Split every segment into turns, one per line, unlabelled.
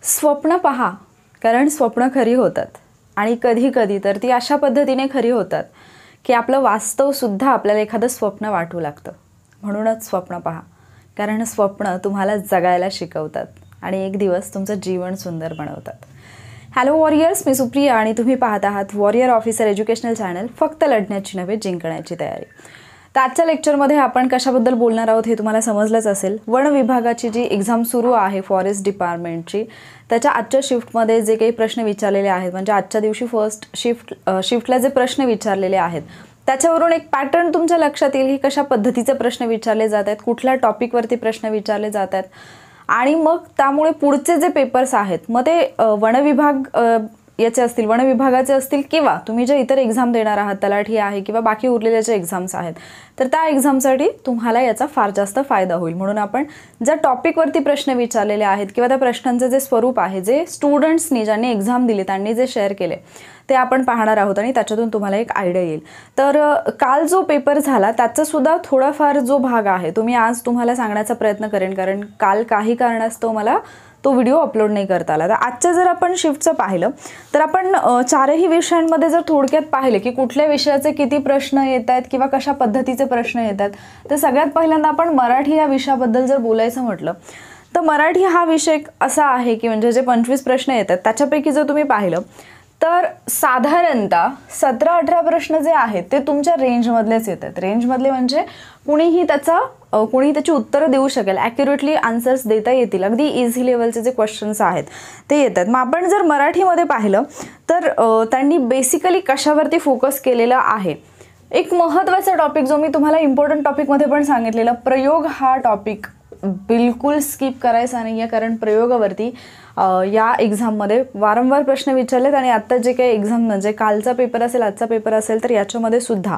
स्वप्न पहा, कारण स्वप्न खरी होतात आणि कधी कधी तर ती अशा पद्धतीने खरी होतात की आपलं वास्तवसुद्धा आपल्याला एखादं स्वप्न वाटू लागतं. म्हणूनच स्वप्न पहा, कारण स्वप्न तुम्हाला जगायला शिकवतात आणि एक दिवस तुमचं जीवन सुंदर बनवतात. हॅलो वॉरियर्स, मी सुप्रिया आणि तुम्ही पाहत आहात वॉरियर ऑफिसर एज्युकेशनल चॅनल. फक्त लढण्याची नव्हे, जिंकण्याची तयारी. तर आजच्या लेक्चरमध्ये आपण कशाबद्दल बोलणार आहोत हे तुम्हाला समजलंच असेल. वन विभागाची जी एक्झाम सुरू आहे फॉरेस्ट डिपार्टमेंटची, त्याच्या आजच्या शिफ्टमध्ये जे काही प्रश्न विचारलेले आहेत, म्हणजे आजच्या दिवशी फर्स्ट शिफ्टला जे प्रश्न विचारलेले आहेत त्याच्यावरून एक पॅटर्न तुमच्या लक्षात येईल की कशा पद्धतीचे प्रश्न विचारले जात आहेत, कुठल्या टॉपिकवरती प्रश्न विचारले जात आहेत. आणि मग त्यामुळे पुढचे जे पेपर्स आहेत मग ते वन विभागाचे असतील किंवा तुम्ही जे इतर एक्झाम देणार आहात, तलाठी आहे किंवा बाकी उरलेल्या जे एक्झाम्स आहेत, तर त्या एक्झामसाठी तुम्हाला याचा फार जास्त फायदा होईल. म्हणून आपण ज्या टॉपिकवरती प्रश्न विचारलेले आहेत किंवा त्या प्रश्नांचं जे स्वरूप आहे, जे स्टुडंट्सनी ज्यांनी एक्झाम दिली त्यांनी जे शेअर केले ते आपण पाहणार आहोत आणि त्याच्यातून तुम्हाला एक आयडिया येईल. तर काल जो पेपर झाला त्याचा सुद्धा थोडाफार जो भाग आहे तो मी आज तुम्हाला सांगण्याचा प्रयत्न करेन, कारण काल काही कारणास्तव मला तो व्हिडिओ अपलोड नाही करता आला. तर आजच्या जर आपण शिफ्टचं पाहिलं तर आपण चारही विषयांमध्ये जर थोडक्यात पाहिले की कुठल्या विषयाचे किती प्रश्न येत आहेत किंवा कशा पद्धतीचे प्रश्न येतात, तर सगळ्यात पहिल्यांदा आपण मराठी या विषयाबद्दल जर बोलायचं म्हटलं तर मराठी हा विषय असा आहे की म्हणजे जे 25 प्रश्न येतात त्याच्यापैकी जर तुम्ही पाहिलं तर साधारणतः 17-18 प्रश्न जे आहेत ते तुमच्या रेंजमधलेच येतात. रेंजमधले म्हणजे कुणीही त्याची उत्तरं देऊ शकेल, ॲक्युरेटली आन्सर्स देता येतील, अगदी इझी लेवलचे जे क्वेश्चन्स आहेत ते येतात. मग आपण जर मराठीमध्ये पाहिलं तर त्यांनी बेसिकली कशावरती फोकस केलेला आहे. एक महत्त्वाचा टॉपिक जो मी तुम्हाला इम्पॉर्टंट टॉपिकमध्ये पण सांगितलेला, प्रयोग हा टॉपिक बिलकुल स्किप करायचा नाही आहे, कारण प्रयोगावरती या एक्झाममध्ये वारंवार प्रश्न विचारलेत आणि आत्ता जे काही एक्झाम म्हणजे कालचा पेपर असेल, आजचा पेपर असेल, तर याच्यामध्ये सुद्धा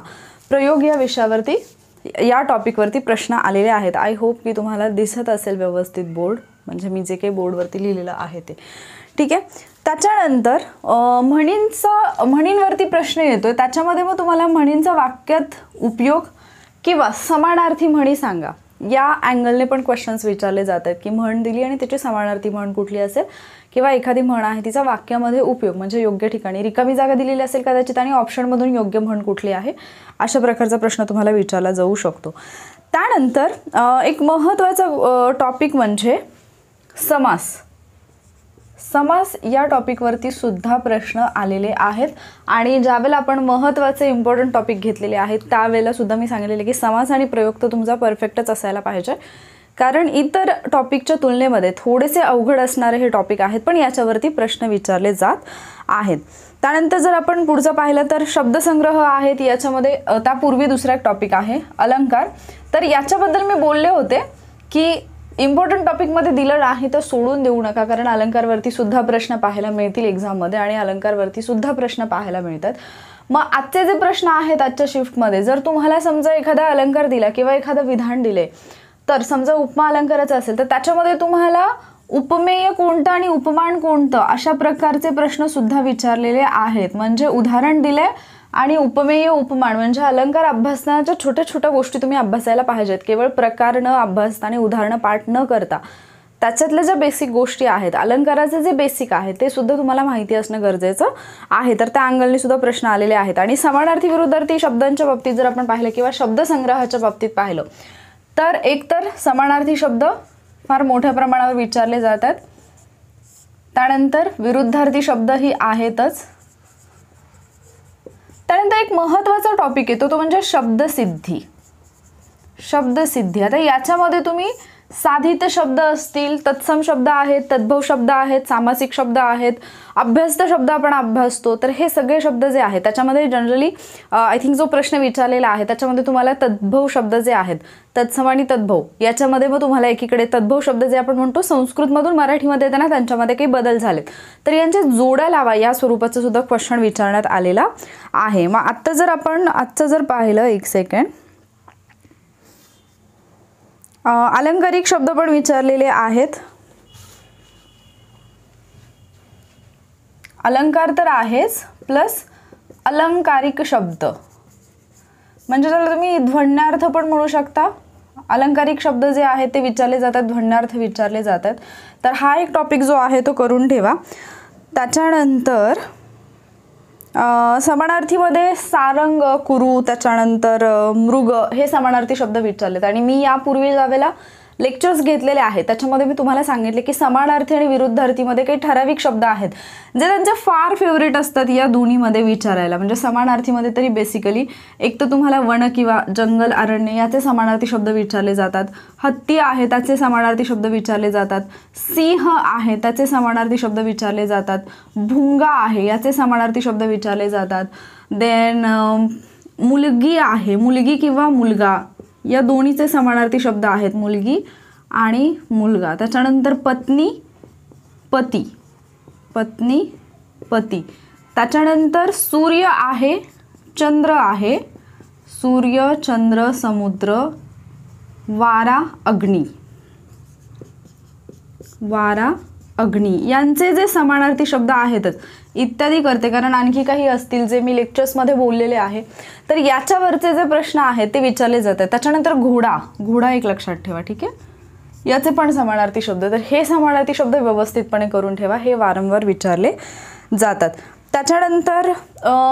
प्रयोग या विषयावरती या टॉपिकवरती प्रश्न आलेले आहेत. आय होप की तुम्हाला दिसत असेल व्यवस्थित बोर्ड, म्हणजे मी जे काही बोर्डवरती लिहिलेलं आहे ते ठीक आहे. त्याच्यानंतर म्हणींवरती प्रश्न येतोय, त्याच्यामध्ये मग तुम्हाला म्हणींचा वाक्यात उपयोग किंवा समानार्थी म्हणी सांगा या अँगलने पण क्वेश्चन्स विचारले जातात की म्हण दिली आणि त्याची समानार्थी म्हण कुठली असेल किंवा एखादी म्हण आहे तिचा वाक्यामध्ये उपयोग म्हणजे योग्य ठिकाणी रिकामी जागा दिलेली असेल कदाचित आणि ऑप्शनमधून योग्य म्हण कुठली आहे, अशा प्रकारचा प्रश्न तुम्हाला विचारला जाऊ शकतो. त्यानंतर एक महत्त्वाचा टॉपिक म्हणजे समास. समास या टॉपिकवरती सुद्धा प्रश्न आलेले आहेत आणि ज्यावेळेला आपण महत्त्वाचे इम्पॉर्टंट टॉपिक घेतलेले आहेत त्यावेळेला सुद्धा मी सांगितलेले की समास आणि प्रयोग तर तुमचा परफेक्टच असायला पाहिजे, कारण इतर टॉपिकच्या तुलनेमध्ये थोडेसे अवघड असणारे हे टॉपिक आहेत, पण याच्यावरती प्रश्न विचारले जात आहेत. त्यानंतर जर आपण पुढचं पाहिलं तर शब्दसंग्रह आहेत. याच्यामध्ये त्यापूर्वी दुसरा एक टॉपिक आहे अलंकार. तर याच्याबद्दल मी बोलले होते की इम्पॉर्टंट टॉपिकमध्ये दिलं नाही तर सोडून देऊ नका, कारण अलंकारवरती सुद्धा प्रश्न पाहायला मिळतील एक्झाममध्ये आणि अलंकारवरती सुद्धा प्रश्न पाहायला मिळतात. मग आजचे जे प्रश्न आहेत आजच्या शिफ्टमध्ये, जर तुम्हाला समजा एखादा अलंकार दिला किंवा एखादं विधान दिले, तर समजा उपमा अलंकाराचं असेल तर त्याच्यामध्ये तुम्हाला उपमेय कोणतं आणि उपमान कोणतं अशा प्रकारचे प्रश्न सुद्धा विचारलेले आहेत. म्हणजे उदाहरण दिले आणि उपमेय उपमान म्हणजे अलंकार अभ्यासनाच्या छोट्या छोट्या गोष्टी तुम्ही अभ्यासायला पाहिजेत, केवळ प्रकार न अभ्यासता आणि उदाहरणं पाठ न करता त्याच्यातल्या ज्या बेसिक गोष्टी आहेत, अलंकाराचे जे बेसिक आहे ते सुद्धा तुम्हाला माहिती असणं गरजेचं आहे. तर त्या अँगलने सुद्धा प्रश्न आलेले आहेत. आणि समानार्थी विरुद्धार्थी शब्दांच्या बाबतीत जर आपण पाहिलं किंवा शब्दसंग्रहाच्या बाबतीत पाहिलं तर एकतर समानार्थी शब्द फार मोठ्या प्रमाणावर विचारले जातात, त्यानंतर विरुद्धार्थी शब्दही आहेतच. त्यानंतर एक महत्त्वाचा टॉपिक येतो तो म्हणजे शब्दसिद्धी. आता याच्यामध्ये तुम्ही साधित शब्द असतील, तत्सम शब्द आहेत, तद्भव शब्द आहेत, सामासिक शब्द आहेत, अभ्यस्त शब्द आपण अभ्यासतो, तर हे सगळे शब्द जे आहेत त्याच्यामध्ये जनरली आय थिंक जो प्रश्न विचारलेला आहे त्याच्यामध्ये तुम्हाला तद्भव शब्द जे आहेत, तत्सम आणि तद्भव याच्यामध्ये मग तुम्हाला एकीकडे तद्भव शब्द जे आपण म्हणतो संस्कृतमधून मराठीमध्ये येताना त्यांच्यामध्ये काही बदल झालेत, तर यांचे जोड्या लावा या स्वरूपाचं सुद्धा क्वेश्चन विचारण्यात आलेला आहे. मग आत्ता जर आपण आजचं जर पाहिलं, एक सेकंड, अलंकारिक शब्द पण विचारलेले आहेत. अलंकार तर आहेच, प्लस अलंकारिक शब्द म्हणजे त्याला तुम्ही ध्वन्यार्थ पण म्हणू शकता, अलंकारिक शब्द जे आहेत ते विचारले जातात, ध्वन्यार्थ विचारले जातात. तर हा एक टॉपिक जो आहे तो करून ठेवा. त्याच्यानंतर समानार्थीमध्ये सारंग, कुरु, त्याच्यानंतर मृग हे समानार्थी शब्द विचारलेत. आणि मी यापूर्वी ज्यावेळेला लेक्चर्स घेतलेले आहेत त्याच्यामध्ये मी तुम्हाला सांगितले की समानार्थी आणि विरुद्धार्थीमध्ये काही ठराविक शब्द आहेत जे त्यांचे फार फेवरेट असतात या दोन्हीमध्ये विचारायला. म्हणजे समानार्थीमध्ये तरी बेसिकली एक तर तुम्हाला वन किंवा जंगल, अरण्य याचे समानार्थी शब्द विचारले जातात, हत्ती आहे त्याचे समानार्थी शब्द विचारले जातात, सिंह आहे त्याचे समानार्थी शब्द विचारले जातात, भुंगा आहे याचे समानार्थी शब्द विचारले जातात. देन मुलगी आहे, मुलगी किंवा मुलगा या दोन्हीचे समानार्थी शब्द आहेत, मुलगी आणि मुलगा. त्याच्यानंतर पत्नी, पती, पत्नी, पती. त्याच्यानंतर सूर्य आहे, चंद्र आहे, सूर्य, चंद्र, समुद्र, वारा, अग्नी, वारा, अग्नी यांचे जे समानार्थी शब्द आहेतच इत्यादी करते, कारण आणखी काही असतील जे मी लेक्चर्समध्ये बोललेले आहे. तर याच्यावरचे जे प्रश्न आहेत ते विचारले जातात. त्याच्यानंतर घोडा, घोडा एक लक्षात ठेवा, ठीक आहे, याचे पण समानार्थी शब्द. तर हे समानार्थी शब्द व्यवस्थितपणे करून ठेवा, हे वारंवार विचारले जातात. त्याच्यानंतर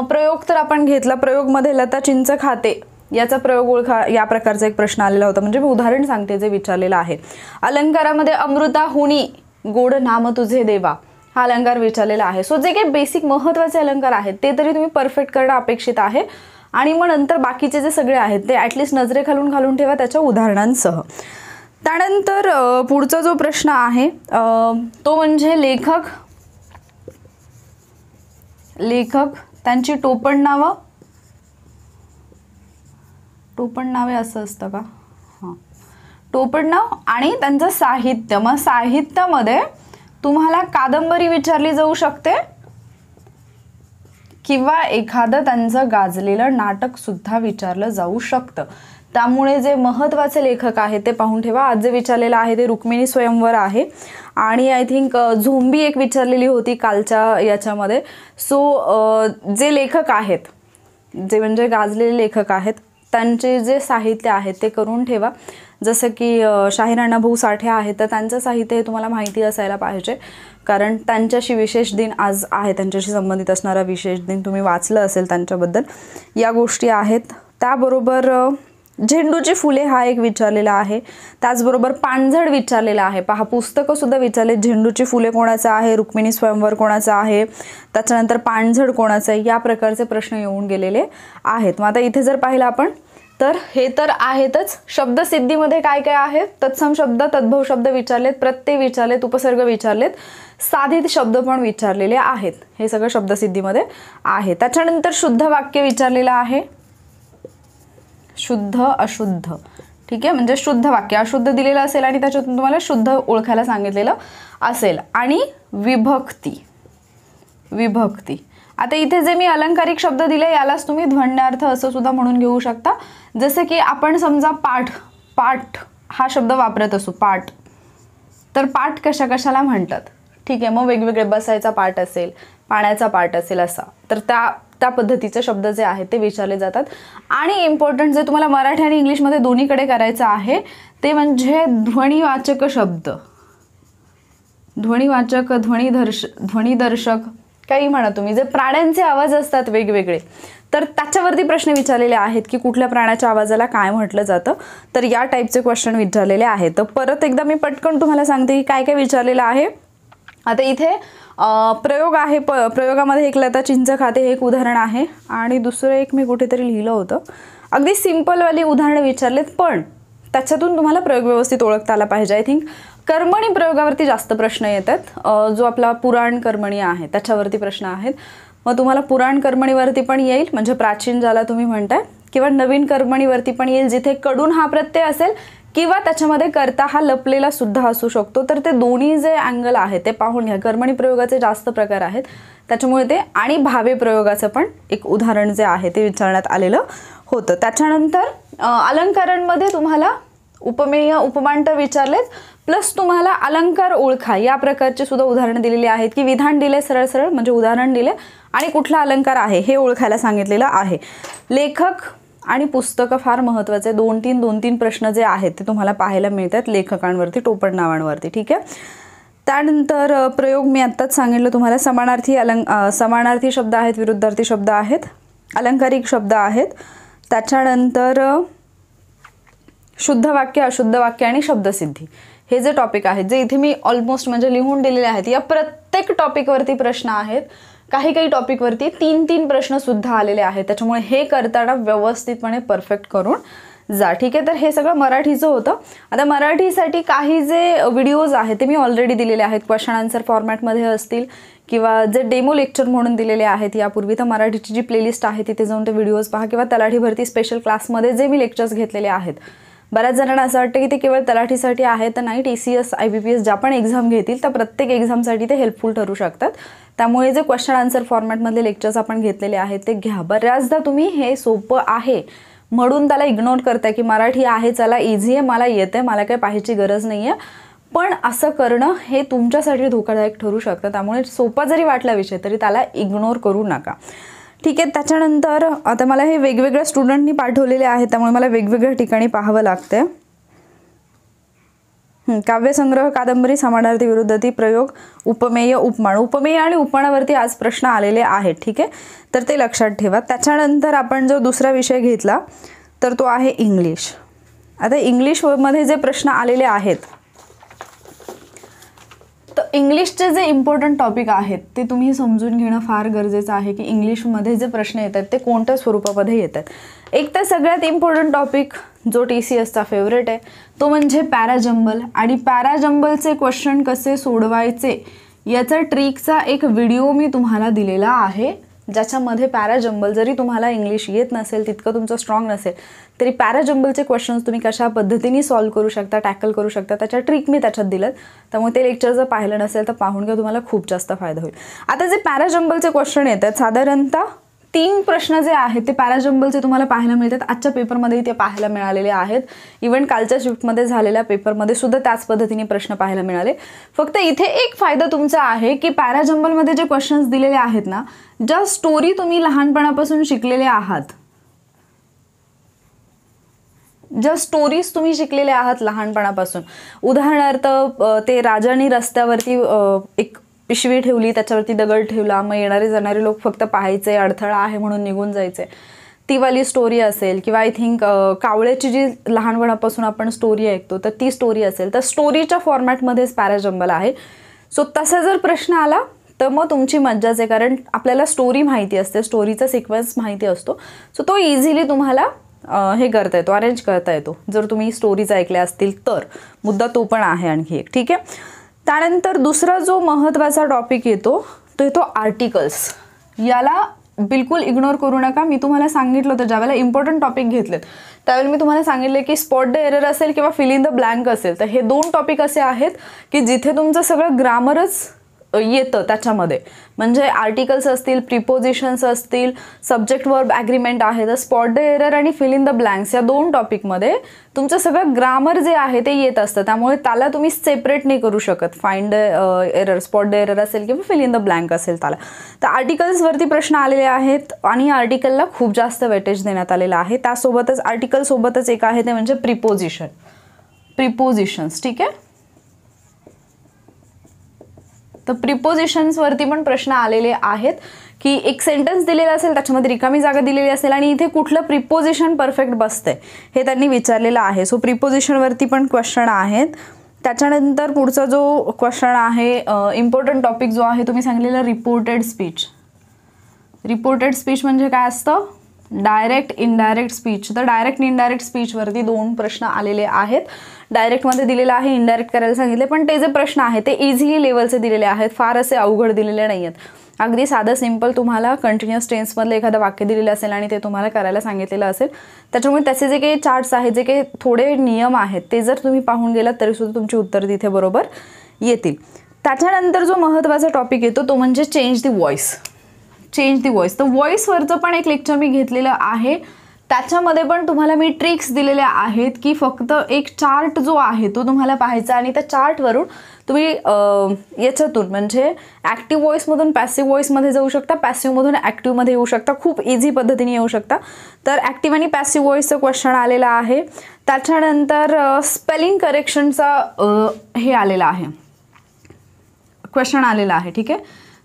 प्रयोग तर आपण घेतला. प्रयोगमध्ये लता चिंच खाते याचा प्रयोग ओळखा या प्रकारचा एक प्रश्न आलेला होता. म्हणजे मी उदाहरण सांगते जे विचारलेलं आहे. अलंकारामध्ये अमृता हुनी गोड नाम तुझे देवा हा अलंकार विचारलेला आहे. सो जे काही बेसिक महत्त्वाचे अलंकार आहेत ते तरी तुम्ही परफेक्ट करणं अपेक्षित आहे. आणि मग नंतर बाकीचे जे सगळे आहेत ते ॲटलिस्ट नजरेखालून ठेवा त्याच्या उदाहरणांसह. त्यानंतर पुढचा जो प्रश्न आहे तो म्हणजे लेखक, लेखक त्यांची टोपण नावं, टोपण नावे असं असतं का? हां, टोपण नाव आणि त्यांचं साहित्य. मग साहित्यामध्ये तुम्हाला कादंबरी विचारली जाऊ शकते किंवा एखादं त्यांचं गाजलेलं नाटक सुद्धा विचारलं जाऊ शकतं. त्यामुळे जे महत्त्वाचे लेखक आहेत ते पाहून ठेवा. आज जे विचारलेलं आहे ते रुक्मिणी स्वयंवर आहे आणि आय थिंक झोंबी एक विचारलेली होती कालच्या याच्यामध्ये. सो जे लेखक आहेत, जे म्हणजे गाजलेले लेखक आहेत त्यांचे जे साहित्य आहेत ते करून ठेवा. जसं की शाहीर अण्णाभाऊ साठे आहेत तर त्यांचं साहित्य हे तुम्हाला माहिती असायला पाहिजे, कारण त्यांच्याशी विशेष दिन आज आहे, त्यांच्याशी संबंधित असणारा विशेष दिन तुम्ही वाचलं असेल त्यांच्याबद्दल. या गोष्टी आहेत. त्याबरोबर झेंडूची फुले हा एक विचारलेला आहे. त्याचबरोबर पानझड विचारलेला आहे. पहा, पुस्तकंसुद्धा विचारले. झेंडूची फुले कोणाचं आहे, रुक्मिणी स्वयंवर कोणाचं आहे, त्याच्यानंतर पानझड कोणाचं आहे, या प्रकारचे प्रश्न येऊन गेलेले आहेत. मग आता इथे जर पाहिलं आपण तर हे तर आहेतच. शब्दसिद्धीमध्ये काय काय आहे? तत्सम शब्द, तद्भव शब्द विचारलेत, प्रत्यय विचारलेत, उपसर्ग विचारलेत, साधित शब्द पण विचारलेले आहेत. हे सगळं शब्दसिद्धीमध्ये आहे. त्याच्यानंतर शुद्ध वाक्य विचारलेलं आहे, शुद्ध, अशुद्ध, ठीक आहे. म्हणजे शुद्ध वाक्य अशुद्ध दिलेलं असेल आणि त्याच्यातून तुम्हाला शुद्ध ओळखायला सांगितलेलं असेल. आणि विभक्ती, विभक्ती. आता इथे जे मी अलंकारिक शब्द दिले यालाच तुम्ही ध्वन्यार्थ असं सुद्धा म्हणून घेऊ शकता. जसं की आपण समजा पाठ, पाठ हा शब्द वापरत असू, पाठ, तर पाठ कशा कशाला म्हणतात, ठीक आहे. मग वेगवेगळे बसायचा पाठ असेल, पाण्याचा पाठ असेल असा, तर त्या पद्धतीचे शब्द जे आहेत ते विचारले जातात. आणि इम्पॉर्टंट जे तुम्हाला मराठी आणि इंग्लिशमध्ये दोन्हीकडे करायचं आहे ते म्हणजे ध्वनिवाचक शब्द, ध्वनिवाचक, ध्वनिदर्शक, काही म्हणा तुम्ही. जे प्राण्यांचे आवाज असतात वेगवेगळे, तर त्याच्यावरती प्रश्न विचारलेले आहेत की कुठल्या प्राण्याच्या आवाजाला काय म्हटलं जातं. तर या टाईपचे क्वेश्चन विचारलेले आहेत. तर परत एकदा मी पटकन तुम्हाला सांगते की काय काय विचारलेलं आहे. आता इथे प्रयोग आहे. प्रयोगामध्ये एक लता चिंच खाते हे एक उदाहरण आहे आणि दुसरं एक मी कुठेतरी लिहिलं होतं. अगदी सिम्पलवाली उदाहरणं विचारलेत, पण त्याच्यातून तुम्हाला प्रयोग व्यवस्थित ओळखता आला पाहिजे. आय थिंक कर्मणी प्रयोगावरती जास्त प्रश्न येतात. जो आपला पुराण कर्मणी आहे त्याच्यावरती प्रश्न आहेत. मग तुम्हाला पुराण कर्मणीवरती पण येईल, म्हणजे प्राचीन ज्याला तुम्ही म्हणताय, किंवा नवीन कर्मणीवरती पण येईल जिथे कडून हा प्रत्यय असेल किंवा त्याच्यामध्ये कर्ता हा लपलेला सुद्धा असू शकतो. तर ते दोन्ही जे अँगल आहे ते पाहून घ्या. कर्मणी प्रयोगाचे जास्त प्रकार आहेत त्याच्यामुळे ते. आणि भावे प्रयोगाचं पण एक उदाहरण जे आहे ते विचारण्यात आलेलं होतं. त्याच्यानंतर अलंकारांमध्ये तुम्हाला उपमेय, उपमांत विचारलेत, प्लस तुम्हाला अलंकार ओळखा या प्रकारची सुद्धा उदाहरणं दिलेली आहेत की विधान दिले सरळ सरळ, म्हणजे उदाहरण दिले आणि कुठला अलंकार आहे हे ओळखायला सांगितलेलं आहे. लेखक आणि पुस्तकं फार महत्त्वाचे. 2-3 प्रश्न जे आहेत ते तुम्हाला पाहायला मिळतात लेखकांवरती, टोपण नावांवरती. ठीक आहे. त्यानंतर प्रयोग मी आत्ताच सांगितलं तुम्हाला. समानार्थी शब्द आहेत, विरुद्धार्थी शब्द आहेत, अलंकारिक शब्द आहेत. त्याच्यानंतर शुद्ध वाक्य, अशुद्ध वाक्य आणि शब्दसिद्धी, हे जे टॉपिक आहेत जे इथे मी ऑलमोस्ट म्हणजे लिहून दिलेले आहेत. या प्रत्येक टॉपिकवरती प्रश्न आहेत. काही टॉपिकवरती 3-3 प्रश्न सुद्धा आलेले आहेत. त्याच्यामुळे हे करताना व्यवस्थितपणे परफेक्ट करून जा. ठीक आहे. तर हे सगळं मराठीचं होतं. आता मराठीसाठी काही जे व्हिडिओज आहेत ते मी ऑलरेडी दिलेले आहेत, क्वेश्चन आन्सर फॉर्मॅटमध्ये असतील किंवा जे डेमो लेक्चर म्हणून दिलेले आहेत यापूर्वी. तर मराठीची जी प्लेलिस्ट आहे तिथे जाऊन ते व्हिडिओज पहा, किंवा तलाठी भरती स्पेशल क्लासमध्ये जे मी लेक्चर्स घेतलेले आहेत. बऱ्याच जणांना असं वाटतं की ते केवळ तलाठीसाठी आहे, तर नाही. TCS IBPS ज्या पण एक्झाम घेतील त्या प्रत्येक एक्झामसाठी ते हेल्पफुल ठरू शकतात. त्यामुळे जे क्वेश्चन आन्सर फॉर्मॅटमधले लेक्चर्स आपण घेतलेले आहेत ते घ्या. बऱ्याचदा तुम्ही हे सोपं आहे म्हणून त्याला इग्नोर करताय की मराठी आहे, चला इझी आहे, मला येते, मला काही पाहायची गरज नाही आहे. पण असं करणं हे तुमच्यासाठी धोकादायक ठरू शकतं. त्यामुळे सोपा जरी वाटला विषय तरी त्याला इग्नोर करू नका. ठीक आहे. त्याच्यानंतर आता मला हे वेगवेगळ्या स्टुडंटनी पाठवलेले आहेत, त्यामुळे मला वेगवेगळ्या ठिकाणी पाहावं लागते. काव्यसंग्रह, कादंबरी, समानार्थी, विरुद्धार्थी, प्रयोग, उपमेय, उपमान. उपमेय आणि उपमानावरती आज प्रश्न आलेले आहेत. ठीक आहे. तर ते लक्षात ठेवा. त्याच्यानंतर आपण जो दुसरा विषय घेतला तर तो आहे इंग्लिश. आता इंग्लिशमध्ये जे प्रश्न आलेले आहेत, तर इंग्लिशचे जे इम्पॉर्टंट टॉपिक आहेत ते तुम्ही समजून घेणं फार गरजेचं आहे की इंग्लिशमध्ये जे प्रश्न येतात ते कोणत्या स्वरूपामध्ये येतात. एक तर सगळ्यात इम्पॉर्टंट टॉपिक जो TCSचा फेवरेट आहे तो म्हणजे पॅराजंबल. आणि पॅराजंबलचे क्वेश्चन कसे सोडवायचे याचा ट्रिकचा एक व्हिडिओ मी तुम्हाला दिलेला आहे, ज्याच्यामध्ये पॅराजंबल जरी तुम्हाला इंग्लिश येत नसेल, तितकं तुमचं स्ट्रॉंग नसेल, तरी पॅराजंबलचे क्वेश्चन्स तुम्ही कशा पद्धतीने सॉल्व्ह करू शकता, टॅकल करू शकता, त्याच्या ट्रिक मी त्याच्यात दिलं. त्यामुळे ते लेक्चर जर पाहिलं नसेल तर पाहून घ्या, तुम्हाला खूप जास्त फायदा होईल. आता जे पॅराजंबलचे क्वेश्चन येतात, साधारणतः 3 प्रश्न जे आहेत ते पॅराजंबलचे तुम्हाला पाहायला मिळतात. आजच्या पेपरमध्येही ते पाहायला मिळालेले आहेत. इव्हन कालच्या शिफ्टमध्ये झालेल्या पेपरमध्ये सुद्धा त्याच पद्धतीने प्रश्न पाहायला मिळाले. फक्त इथे एक फायदा तुमचा आहे की पॅराजंबलमध्ये जे क्वेश्चन्स दिलेले आहेत ना, ज्या स्टोरी तुम्ही लहानपणापासून शिकलेले आहात, ज्या स्टोरीज तुम्ही शिकलेले आहात लहानपणापासून, उदाहरणार्थ ते राजाने रस्त्यावरती एक पिशवी ठेवली, त्याच्यावरती दगड ठेवला, मग येणारे जाणारे लोक फक्त पाहायचे, अडथळा आहे म्हणून निघून जायचे, ती वाली स्टोरी असेल. किंवा आय थिंक कावळ्याची जी लहानपणापासून आपण स्टोरी ऐकतो तर ती स्टोरी असेल, तर स्टोरीच्या फॉर्मॅटमध्येच पॅराजंबल आहे. सो तसा जर प्रश्न आला तर मग तुमची मज्जाच आहे, कारण आपल्याला स्टोरी माहिती असते, स्टोरीचा सिक्वेन्स माहिती असतो. सो तो इझिली तुम्हाला हे करता येतो, अरेंज करता येतो जर तुम्ही स्टोरीज ऐकल्या असतील तर. मुद्दा तो पण आहे आणखी एक. ठीक आहे. त्यानंतर दुसरा जो महत्त्वाचा टॉपिक येतो तो येतो आर्टिकल्स. याला बिलकुल इग्नोर करू नका. मी तुम्हाला सांगितलं होतं ज्यावेळेला इम्पॉर्टंट टॉपिक घेतलेत त्यावेळेला मी तुम्हाला सांगितले की स्पॉट द एरर असेल किंवा फिल इन द ब्लँक असेल, तर हे 2 टॉपिक असे आहेत की जिथे तुमचं सगळं ग्रामरच येतं त्याच्यामध्ये. म्हणजे आर्टिकल्स असतील, प्रिपोजिशन्स असतील, सब्जेक्ट वर्ब ॲग्रीमेंट आहे, तर स्पॉट द एरर आणि फिल इन द ब्लँक्स या 2 टॉपिकमध्ये तुमचं सगळं ग्रामर जे आहे ते येत असतं. त्यामुळे त्याला तुम्ही सेपरेट नाही करू शकत. Find the error, spot the error असेल किंवा फिल इन द ब्लँक असेल त्याला. तर आर्टिकल्सवरती प्रश्न आलेले आहेत आणि आर्टिकलला खूप जास्त वेटेज देण्यात आलेलं आहे. त्यासोबतच आर्टिकलसोबतच एक आहे ते म्हणजे प्रिपोजिशन्स. ठीक आहे. तर प्रिपोजिशन्सवरती पण प्रश्न आलेले आहेत की एक सेंटेन्स दिलेला असेल, त्याच्यामध्ये रिकामी जागा दिलेली असेल आणि इथे कुठलं प्रिपोजिशन परफेक्ट बसतंय हे त्यांनी विचारलेलं आहे. सो प्रिपोजिशनवरती पण क्वेश्चन आहेत. त्याच्यानंतर पुढचा जो क्वेश्चन आहे, इम्पॉर्टंट टॉपिक जो आहे तुम्ही सांगितलेला रिपोर्टेड स्पीच. रिपोर्टेड स्पीच म्हणजे काय असतं? Direct indirect speech. तर डायरेक्ट इनडायरेक्ट स्पीचवरती 2 प्रश्न आलेले आहेत. डायरेक्टमध्ये दिलेलं आहे, इनडायरेक्ट करायला सांगितले, पण ते जे प्रश्न आहेत ते इझिली लेवलचे दिलेले आहेत, फार असे अवघड दिलेले नाही आहेत. अगदी साधं सिंपल तुम्हाला कंटिन्युअस टेन्समधलं एखादं वाक्य दिलेलं असेल आणि ते तुम्हाला करायला सांगितलेलं असेल, त्याच्यामुळे त्याचे जे काही चार्ट्स आहेत, जे काही थोडे नियम आहेत ते जर तुम्ही पाहून गेलात तरीसुद्धा तुमची उत्तर तिथे बरोबर येतील. त्याच्यानंतर जो महत्त्वाचा टॉपिक येतो तो म्हणजे चेंज द व्हॉइस. तर व्हॉइसवरचं पण एक लेक्चर मी घेतलेलं आहे. त्याच्यामध्ये पण तुम्हाला मी ट्रिक्स दिलेल्या आहेत की फक्त एक चार्ट जो आहे तो तुम्हाला पाहायचा आणि त्या चार्टवरून तुम्ही याच्यातून म्हणजे ॲक्टिव्ह व्हॉईसमधून पॅसिव्ह व्हॉईसमध्ये जाऊ शकता, पॅसिव्हमधून ॲक्टिव्हमध्ये येऊ शकता, खूप इझी पद्धतीने येऊ शकता. तर ॲक्टिव्ह आणि पॅसिव्ह व्हॉईसचं क्वेश्चन आलेला आहे. त्याच्यानंतर स्पेलिंग करेक्शनचा हे आलेला आहे, क्वेश्चन आलेला आहे. ठीक आहे,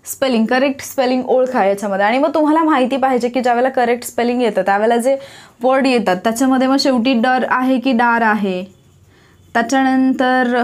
स्पेलिंग, करेक्ट स्पेलिंग ओळखा याच्यामध्ये. आणि मग तुम्हाला माहिती पाहिजे की ज्यावेळेला करेक्ट स्पेलिंग येतं त्यावेळेला जे वर्ड येतात त्याच्यामध्ये मग शेवटी डर आहे की डार आहे, त्याच्यानंतर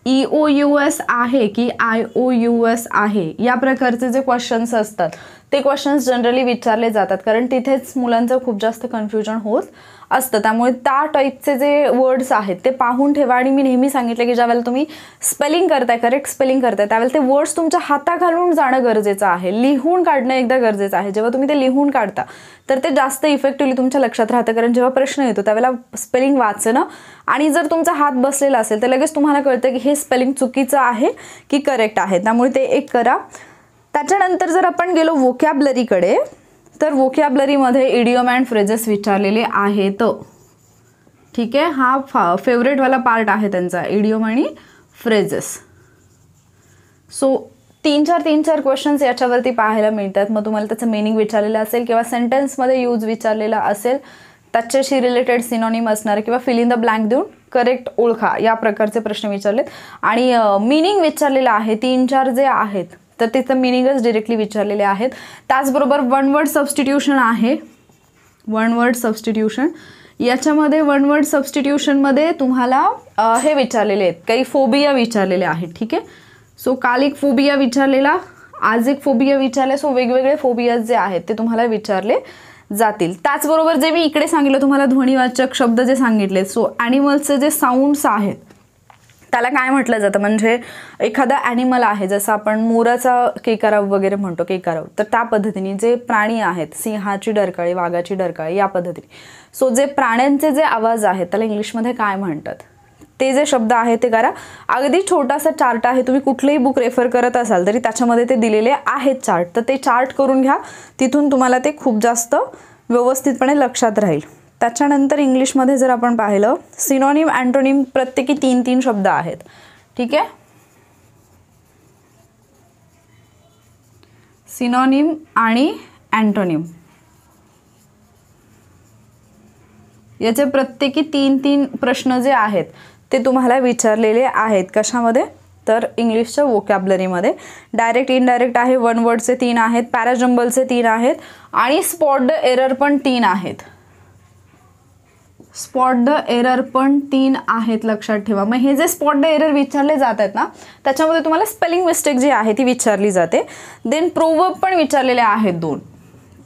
EOUS आहे की IOUS आहे, या प्रकारचे जे क्वेश्चन्स असतात ते क्वेश्चन्स जनरली विचारले जातात, कारण तिथेच मुलांचं खूप जास्त कन्फ्युजन होत असतं. त्यामुळे त्या टाईपचे जे वर्ड्स आहेत ते पाहून ठेवा. आणि मी नेहमी सांगितलं की ज्यावेळेला तुम्ही स्पेलिंग करताय, करेक्ट स्पेलिंग करताय, त्यावेळेला ते वर्ड्स तुमच्या हाताखालून जाणं गरजेचं आहे, लिहून काढणं एकदा गरजेचं आहे. जेव्हा तुम्ही ते लिहून काढता तर ते जास्त इफेक्टिव्हली तुमच्या लक्षात राहतं, कारण जेव्हा प्रश्न येतो त्यावेळेला स्पेलिंग वाचणं आणि जर तुमचा हात बसलेला असेल तर लगेच तुम्हाला कळतं की हे स्पेलिंग चुकीचं आहे की करेक्ट आहे. त्यामुळे ते एक करा. त्याच्यानंतर जर आपण गेलो वोकॅबलरीकडे, तर वोकॅबलरीमध्ये इडियम अँड फ्रेजेस विचारलेले आहेत. ठीक आहे, हा फेवरेटवाला पार्ट आहे त्यांचा, इडियम आणि फ्रेजेस. सो 3-4 क्वेश्चन्स याच्यावरती पाहायला मिळतात. मग तुम्हाला त्याचं मीनिंग विचारलेलं असेल किंवा सेंटेन्समध्ये यूज विचारलेला असेल, त्याच्याशी रिलेटेड सिनॉनिम असणार किंवा फिल इन द ब्लँक देऊन करेक्ट ओळखा, या प्रकारचे प्रश्न विचारलेत. आणि मीनिंग विचारलेलं आहे 3-4 जे आहेत तर तिचं मिनिंगच डिरेक्टली विचारलेले आहेत. त्याचबरोबर वन वर्ड सबस्टिट्यूशन आहे, वन वर्ड सबस्टिट्यूशन. याच्यामध्ये वन वर्ड सबस्टिट्यूशनमध्ये तुम्हाला हे विचारलेले आहेत, काही फोबिया विचारलेले आहेत. ठीक आहे, सो काल एक फोबिया विचारलेला, आज एक फोबिया विचारले. सो वेगवेगळे फोबियाज जे आहेत ते तुम्हाला विचारले जातील. त्याचबरोबर जे मी इकडे सांगितलं तुम्हाला ध्वनिवाचक शब्द जे सांगितले, सो ॲनिमल्सचे जे साऊंड्स आहेत त्याला काय म्हटलं जातं, म्हणजे एखादा ॲनिमल आहे, जसं आपण मोराचा केकाराव वगैरे म्हणतो, केकाराव, तर त्या पद्धतीने जे प्राणी आहेत, सिंहाची डरकाळी, वाघाची डरकाळी, या पद्धतीने. सो जे प्राण्यांचे जे आवाज आहेत त्याला इंग्लिशमध्ये काय म्हणतात, ते जे शब्द आहे ते करा. अगदी छोटासा चार्ट आहे, तुम्ही कुठलंही बुक रेफर करत असाल तरी त्याच्यामध्ये ते दिलेले आहेत चार्ट, तर ते चार्ट करून घ्या, तिथून तुम्हाला ते खूप जास्त व्यवस्थितपणे लक्षात राहील. त्याच्यानंतर इंग्लिशमध्ये जर आपण पाहिलं, सिनॉनिम अँटोनिम प्रत्येकी 3-3 शब्द आहेत. ठीक आहे, सिनॉनिम आणि अँटोनिम याचे प्रत्येकी 3-3 प्रश्न जे आहेत ते तुम्हाला विचारलेले आहेत. कशामध्ये, तर इंग्लिशच्या वोकॅबलरीमध्ये. डायरेक्ट इनडायरेक्ट आहे, वन वर्डचे 3 आहेत, पॅराजंबलचे 3 आहेत आणि स्पॉट द एरर पण 3 आहेत. स्पॉट द एरर पण 3 आहेत, लक्षात ठेवा. मग हे जे स्पॉट द एरर विचारले जात आहेत ना, त्याच्यामध्ये तुम्हाला स्पेलिंग मिस्टेक जी आहे ती विचारली जाते. देन प्रोवर्ब पण विचारलेले आहेत, 2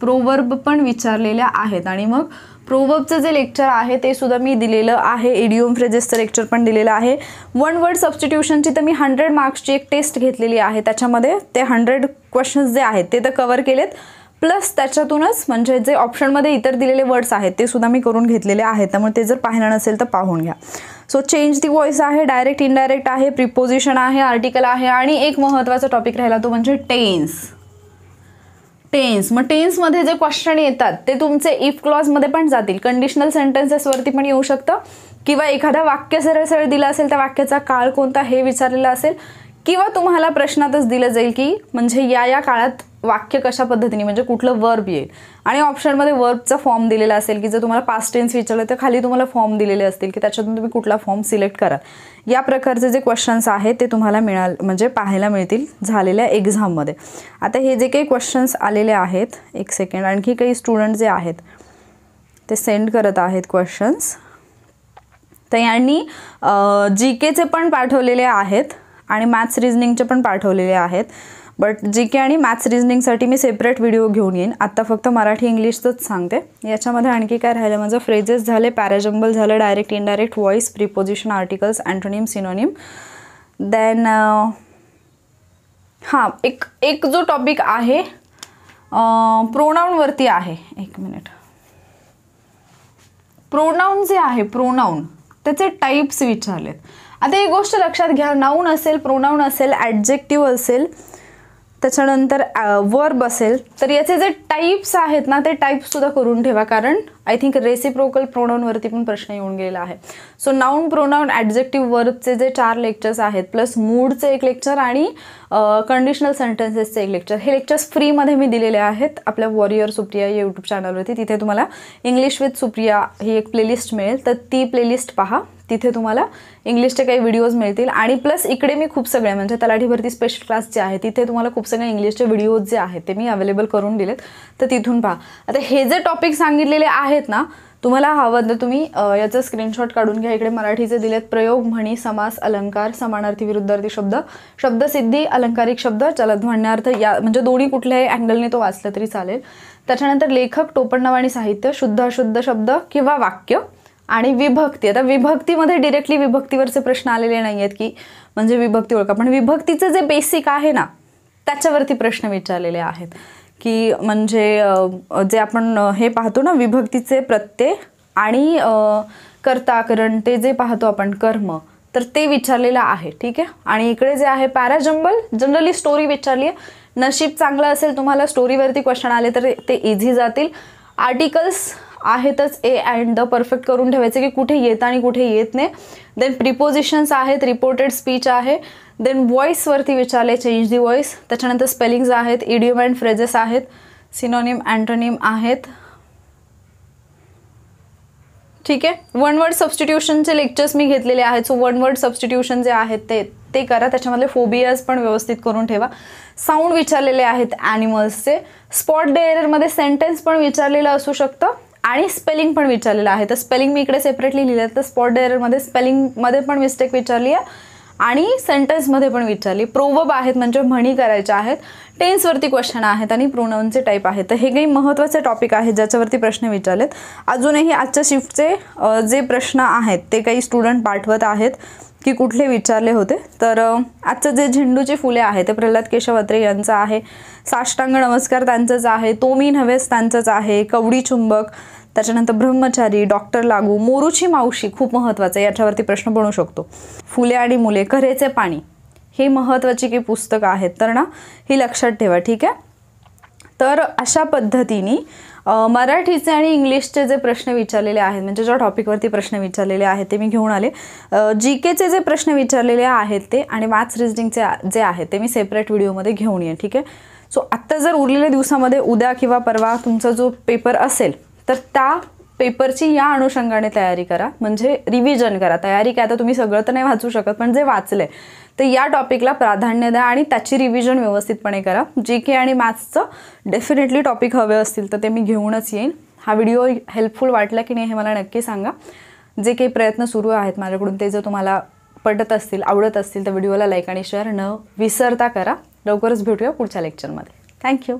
प्रोवर्ब पण विचारलेल्या आहेत. आणि मग प्रोवर्बचं जे लेक्चर आहे ते सुद्धा मी दिलेलं आहे, इडियम फ्रेजेसचं लेक्चर पण दिलेलं आहे. वन वर्ड सबस्टिट्यूशनची तर मी 100 मार्क्सची एक टेस्ट घेतलेली आहे, त्याच्यामध्ये ते 100 क्वेश्चन्स जे आहेत ते तर कव्हर केलेत, प्लस त्याच्यातूनच म्हणजे जे ऑप्शनमध्ये इतर दिलेले वर्ड्स आहेत ते सुद्धा मी करून घेतलेले आहेत. त्यामुळे ते जर पाहिलं नसेल तर पाहून घ्या. सो चेंज दी व्हॉइस आहे, डायरेक्ट इनडायरेक्ट आहे, प्रिपोजिशन आहे, आर्टिकल आहे आणि एक महत्त्वाचा टॉपिक राहिला तो म्हणजे टेन्स. टेन्स, मग टेन्समध्ये जे क्वेश्चन येतात ते तुमचे इफ क्लॉजमध्ये पण जातील, कंडिशनल सेंटेन्सेसवरती पण येऊ शकतं, किंवा एखादा वाक्य सरळ सरळ दिलं असेल त्या वाक्याचा काळ कोणता हे विचारलेलं असेल, किंवा तुम्हाला प्रश्नातच दिलं जाईल की म्हणजे या काळात वाक्य कशा पद्धतीने, म्हणजे कुठलं वर्ब येईल, आणि ऑप्शनमध्ये वर्बचा फॉर्म दिलेला असेल की जर तुम्हाला पास्ट टेन्स विचारलं तर खाली तुम्हाला फॉर्म दिलेले असतील की त्याच्यातून तुम्ही कुठला फॉर्म सिलेक्ट करा. या प्रकारचे जे क्वेश्चन्स आहेत ते तुम्हाला म्हणजे पाहायला मिळतील झालेल्या एक्झाममध्ये. आता हे जे काही क्वेश्चन्स आलेले आहेत, एक सेकंड, आणखी काही स्टुडंट जे आहेत ते सेंड करत आहेत क्वेश्चन्स, तर यांनी GKचे पण पाठवलेले आहेत आणि मॅथ्स रिझनिंगचे पण पाठवलेले आहेत. बट GK आणि मॅथ्स रिझनिंगसाठी मी सेपरेट व्हिडिओ घेऊन येईन. आत्ता फक्त मराठी इंग्लिशचंच सांगते. याच्यामध्ये आणखी काय राहिलं माझं, फ्रेजेस झाले, पॅराजंबल झालं, direct indirect voice, preposition, articles, antonym, synonym. Then हां, एक जो टॉपिक आहे प्रोनाऊनवरती आहे, एक मिनिट. प्रोनाऊन जे आहे, प्रोनाऊन त्याचे टाईप्स विचारलेत. आता एक गोष्ट लक्षात घ्या, नाऊन असेल, प्रोनाऊन असेल, ॲडजेक्टिव्ह असेल, त्याच्यानंतर वर्ब असेल तर याचे जे टाईप्स आहेत ना ते टाईपसुद्धा करून ठेवा, कारण आय थिंक रेसिप्रोकल प्रोनाऊनवरती पण प्रश्न येऊन गेलेला आहे. सो नाऊन, प्रोनाऊन, ॲडजेक्टिव्ह, वर्बचे जे 4 लेक्चर्स आहेत प्लस मूडचे एक लेक्चर आणि कंडिशनल सेंटेन्सेसचे एक लेक्चर, हे लेक्चर्स फ्रीमध्ये मी दिलेले आहेत आपल्या वॉरियर सुप्रिया या यूट्यूब चॅनलवरती. तिथे तुम्हाला इंग्लिश विथ सुप्रिया ही एक प्लेलिस्ट मिळेल, तर ती प्लेलिस्ट पहा. तिथे तुम्हाला इंग्लिशचे काही व्हिडिओज मिळतील आणि प्लस इकडे मी खूप सगळे म्हणजे तलाठी भरती स्पेशल क्लास जे आहे तिथे तुम्हाला खूप सगळे इंग्लिशचे व्हिडिओज जे आहेत ते मी अवेलेबल करून दिलेत, तर तिथून पहा. आता हे जे टॉपिक सांगितलेले आहेत ना, तुम्हाला हवं तर तुम्ही याचं स्क्रीनशॉट काढून घ्या. इकडे मराठीचे दिलेत प्रयोग, म्हणी, समास, अलंकार, समानार्थी, विरुद्धार्थी शब्द, शब्दसिद्धी, अलंकारिक शब्द, चलध्वन्यार्थ, या म्हणजे दोन्ही कुठल्याही अँगलने तो वाचलं तरी चालेल. त्याच्यानंतर लेखक, टोपणनाव आणि साहित्य, शुद्ध अशुद्ध शब्द किंवा वाक्य आणि विभक्ती. आता विभक्तीमध्ये डिरेक्टली विभक्तीवरचे प्रश्न आलेले नाही आहेत की म्हणजे विभक्ती ओळखा, पण विभक्तीचं जे बेसिक आहे ना त्याच्यावरती प्रश्न विचारलेले आहेत की म्हणजे जे आपण हे पाहतो ना विभक्तीचे प्रत्यय आणि कर्ता करण ते जे पाहतो आपण कर्म, तर ते विचारलेलं आहे. ठीक आहे. आणि इकडे जे आहे पॅराजंबल, जनरली स्टोरी विचारली आहे. नशीब चांगलं असेल तुम्हाला स्टोरीवरती क्वेश्चन आले तर ते इझी जातील. आर्टिकल्स आहेतच, ए अँड द परफेक्ट करून ठेवायचे की कुठे येतं आणि कुठे येत नाही. देन प्रिपोजिशन्स आहेत, रिपोर्टेड स्पीच आहे. देन व्हॉइसवरती विचारले, चेंज दी व्हॉइस. त्याच्यानंतर स्पेलिंग्स आहेत, इडियम अँड फ्रेजेस आहेत, सिनोनिम, अँटोनिम आहेत. ठीक आहे. वन वर्ड सबस्टिट्यूशनचे लेक्चर्स मी घेतलेले आहेत. सो वन वर्ड सबस्टिट्यूशन जे आहेत ते करा. त्याच्यामधले फोबियाज पण व्यवस्थित करून ठेवा. साऊंड विचारलेले आहेत ॲनिमल्सचे. स्पॉट डे एररमध्ये सेंटेन्स पण विचारलेलं असू शकतं आणि स्पेलिंग पण विचारलेलं आहे. तर स्पेलिंग मी इकडे सेपरेटली लिहिलं आहे. तर स्पॉट डे एररमध्ये स्पेलिंगमध्ये पण मिस्टेक विचारली आहे आणि सेंटेन्समध्ये पण विचारली. प्रोवर्ब आहेत म्हणजे म्हणी करायच्या आहेत. टेन्सवरती क्वेश्चन आहेत आणि प्रोनाऊनचे टाईप आहेत. तर हे काही महत्त्वाचे टॉपिक आहेत ज्याच्यावरती प्रश्न विचारलेत. अजूनही आजच्या शिफ्टचे जे प्रश्न आहेत ते काही स्टुडंट पाठवत आहेत की कुठले विचारले होते. तर आजचं जे झेंडूची फुले आहे ते प्रल्हाद केशव अत्रे यांचं आहे. साष्टांग नमस्कार त्यांचंच आहे. तो मी नव्हेच त्यांचंच आहे. कवडी चुंबक, त्याच्यानंतर ब्रह्मचारी, डॉक्टर लागू, मोरूची मावशी खूप महत्त्वाचं आहे, याच्यावरती प्रश्न बनू शकतो. फुले आणि मुले, कऱ्हेचे पाणी, हे महत्त्वाची काही पुस्तकं आहेत तर ना ही लक्षात ठेवा. ठीक आहे. तर अशा पद्धतीने मराठीचे आणि इंग्लिशचे जे प्रश्न विचारलेले आहेत म्हणजे ज्या टॉपिकवरती प्रश्न विचारलेले आहेत ते मी घेऊन आले. GKचे जे प्रश्न विचारलेले आहेत ते आणि मॅथ्स रिजनिंगचे जे आहेत ते मी सेपरेट व्हिडिओमध्ये घेऊन येईन. ठीक आहे. सो आत्ता जर उरलेल्या दिवसामध्ये उद्या किंवा परवा तुमचा जो पेपर असेल तर त्या पेपरची या अनुषंगाने तयारी करा, म्हणजे रिव्हिजन करा. तयारी काय, आता तुम्ही सगळं तर नाही वाचू शकत, पण जे वाचले तर या टॉपिकला प्राधान्य द्या आणि त्याची रिव्हिजन व्यवस्थितपणे करा. GK आणि मॅथ्सचं डेफिनेटली टॉपिक हवे असतील तर ते मी घेऊनच येईन. हा व्हिडिओ हेल्पफुल वाटला की नाही हे मला नक्की सांगा. जे काही प्रयत्न सुरू आहेत माझ्याकडून ते जर तुम्हाला पटत असतील, आवडत असतील तर व्हिडिओला लाईक आणि शेअर न विसरता करा. लवकरच भेटूया पुढच्या लेक्चरमध्ये. थँक्यू.